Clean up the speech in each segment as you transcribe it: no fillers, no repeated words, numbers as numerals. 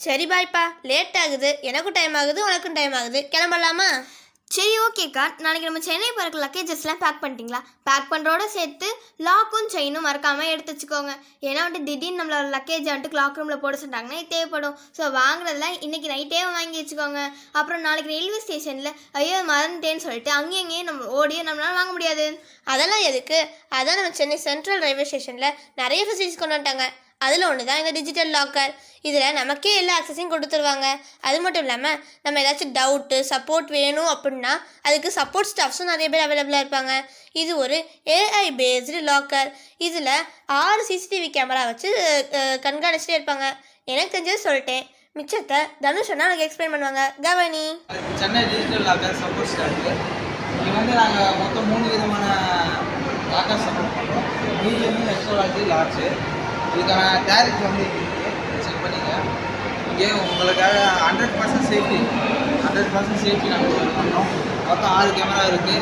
சரி பாய்ப்பா, லேட் ஆகுது. எனக்கும் டைம் ஆகுது, உனக்கும் டைம் ஆகுது. கிளம்பலாமா? சரி ஓகேக்கா. நாளைக்கு நம்ம சென்னை போகிறக்கு லக்கேஜஸ்லாம் பேக் பண்ணிட்டீங்களா? பேக் பண்ணுறோட சேர்த்து லாக்கும் செயினும் மறக்காமல் எடுத்து வச்சுக்கோங்க. ஏன்னா திடீர்னு நம்மளோட லக்கேஜ் லாக் ரூமில் போட சொன்னாங்கன்னா இது தேவைப்படும். ஸோ வாங்குறதுலாம் இன்றைக்கி நைட்டே வாங்கி வச்சுக்கோங்க. அப்புறம் நாளைக்கு ரயில்வே ஸ்டேஷனில் ஐயோ மறந்துட்டேன்னு சொல்லிட்டு அங்கேயும் நம்ம நம்மளால் வாங்க முடியாது. அதெல்லாம் எதுக்கு? அதான் நம்ம சென்னை சென்ட்ரல் ரயில்வே ஸ்டேஷனில் நிறைய ஃபெசிலிட்டிஸ் கொண்டு வந்துட்டாங்க. அதில் ஒன்று தான் இந்த டிஜிட்டல் லாக்கர். இதில் நமக்கே எல்லா ஆக்சஸையும் கொடுத்துருவாங்க. அது மட்டும் இல்லாமல் நம்ம ஏதாச்சும் டவுட்டு சப்போர்ட் வேணும் அப்படின்னா அதுக்கு சப்போர்ட் ஸ்டாஃப்ஸும் நிறைய பேர் அவைலபிளாக இருப்பாங்க. இது ஒரு ஏஐ பேஸ்டு லாக்கர். இதில் 6 சிசிடிவி கேமரா வச்சு கண்காணிச்சிட்டே இருப்பாங்க. எனக்கு தெரிஞ்சது சொல்லிட்டேன். மிச்சத்தை தனுஷனா எனக்கு எக்ஸ்பிளைன் பண்ணுவாங்க. கவனி. Chennai digital locker support staff. இது நாங்கள் மொத்தம் 3 விதமான லாக்கர் சப்போர்ட் பண்ணுறோம். Medium, extra large, large. இதுக்கான டேரிஃப் செக் பண்ணிங்க. இங்கே உங்களுக்காக 100% சேஃப்டி நாங்கள் பண்ணுறோம். மொத்தம் 6 கேமரா இருக்குது.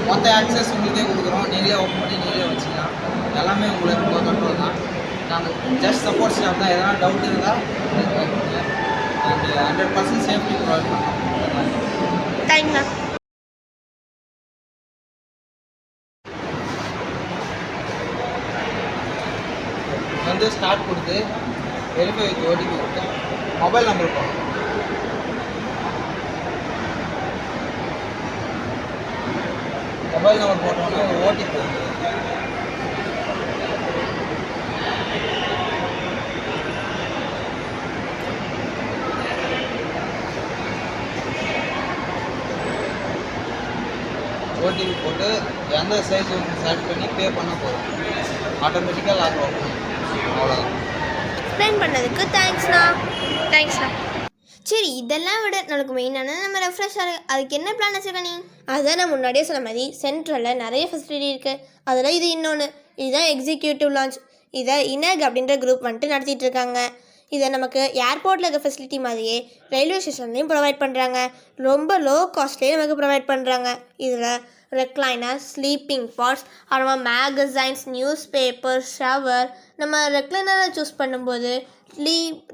மொத்த ஆக்சஸ் உங்களுக்கே கொடுக்குறோம். நீங்களே ஓப்பன் பண்ணி நீங்களே வச்சுக்கலாம். எல்லாமே உங்களுக்கு கண்ட்ரோல் தான். நாங்கள் ஜஸ்ட் சப்போர்ட் ஸ்டாஃப் தான். எதனா டவுட் இருந்தால் அண்ட் 100% சேஃப்டி ப்ரொவைட் பண்ணுறோம். தேங்க்யூண்ணா. ஸ்டார்ட் கொடுத்து வெரிஃபை வித் ஓடிபி கொடுத்து மொபைல் நம்பர் போகும். மொபைல் நம்பர் போட்டோன்னா ஒரு ஓடிபி வந்து ஓடிபி போட்டு எந்த சைஸ் செலக்ட் பண்ணி பே பண்ண போகிறோம். ஆட்டோமேட்டிக்காக லாக் ஆகும். அவ்வளோதான். எக்ஸ்பிளைன் பண்ணதுக்கு தேங்க்ஸ்ண்ணா. சரி இதெல்லாம் விட நமக்கு மெயினான நம்ம ரெஃப்ரெஷ் அதுக்கு என்ன பிளான் வச்சுருக்க நீ? அதான் நான் முன்னாடியே சொன்ன மாதிரி சென்ட்ரலில் நிறைய ஃபெசிலிட்டி இருக்குது. அதில் இது இன்னொன்று. இதுதான் எக்ஸிக்யூட்டிவ் லான்ச். இதை இனக் அப்படின்ற குரூப் வந்துட்டு நடத்திட்டு இருக்காங்க. இதை நமக்கு ஏர்போர்ட்டில் இருக்க ஃபெசிலிட்டி மாதிரியே ரயில்வே ஸ்டேஷன்லேயும் ப்ரொவைட் பண்ணுறாங்க. ரொம்ப லோ காஸ்ட்லேயே நமக்கு ப்ரொவைட் பண்ணுறாங்க. இதில் ரெக்லைனர், ஸ்லீப்பிங் பாட்ஸ், அப்புறமா மேகசைன்ஸ், நியூஸ் பேப்பர், ஷவர். நம்ம ரெக்லைனரை சூஸ் பண்ணும்போது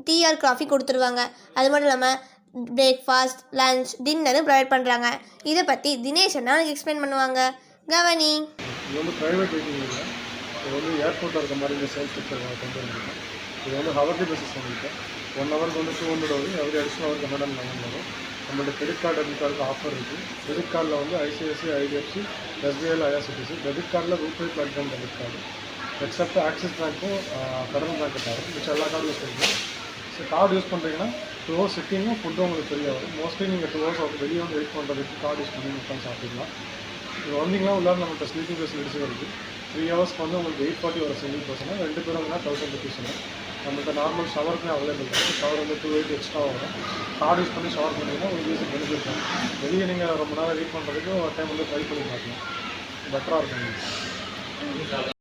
டீ ஆர் காஃபி கொடுத்துருவாங்க. அது மட்டும் இல்லாமல் பிரேக்ஃபாஸ்ட், லன்ச், டின்னரும் ப்ரொவைட் பண்ணுறாங்க. இதை பற்றி தினேஷ் அண்ணா எனக்கு எக்ஸ்பிளைன் பண்ணுவாங்க. கவனி. இது ப்ரைவேட் வெஹிக்கிள் இல்லை. இது ஏர்போர்ட்டில் இருக்க மாதிரி இந்த சேல்ஸ் ஸ்ட்ரக்சர் கொண்டு வந்துருக்கோம். இது ஹவர்லி பேசிஸ் வந்துருக்கு. 1 ஹவருக்கு 200 வரும். எவ்ரி அடிஷனல் ஹவருக்கு 109 வரும். நம்மள்ட்ட கிரெடிட் கார்டு, டெபிட் கார்டுக்கு ஆஃபர் இருக்குது. கிரெடிட் கார்டில் ஐசிஐசிஐ, ஐடிஎஃப்சி, எஸ்பிஐயில், ஐஆர்சிடிசி. டெபிட் கார்டில் RuPay platinum debit card except Axis பேங்க்கும் ஃபெடரல் பேங்க்கு தவிர மிச்சம் எல்லா கார்டும் யூஸ் பண்ணிக்கலாம். ஸோ கார்டு யூஸ் பண்ணுறீங்கன்னா 2 ஹவர்ஸ் சிட்டிங்கும் ஃபுட்டும் உங்களுக்கு ஃப்ரீயாக வரும். மோஸ்ட்லி நீங்கள் 2 ஹவர்ஸ் வெளியே வெயிட் பண்ணுறதுக்கு கார்டு யூஸ் பண்ணி உட்காந்து சாப்பிட்டுக்கலாம். இது வந்தீங்கன்னா உள்ளார நம்மள்ட்ட ஸ்லீப்பிங் ஃபெசிலிட்டிஸும் இருக்குது. 3 ஹவர்ஸ்க்கு உங்களுக்கு 840 வரும் சிங்கிள் பர்சனாக. 2 பேரும் 1000 ருபீஸ் வரும். நம்மள்ட்ட நார்மல் ஷவருக்குமே அவைலபிள் இருக்குது. ஷவர் 280 எக்ஸ்ட்ரா வரும். கார்டு யூஸ் பண்ணி ஷவர் பண்ணிங்கன்னா உங்களுக்கு யூஸ் பெனிஃபிட் தான். வெளியே நீங்கள் ரொம்ப நேரம் வெயிட் பண்ணுறதுக்கு ஒரு டைம் ட்ரை பண்ணி பார்க்கலாம். பெட்டராக இருக்கும்.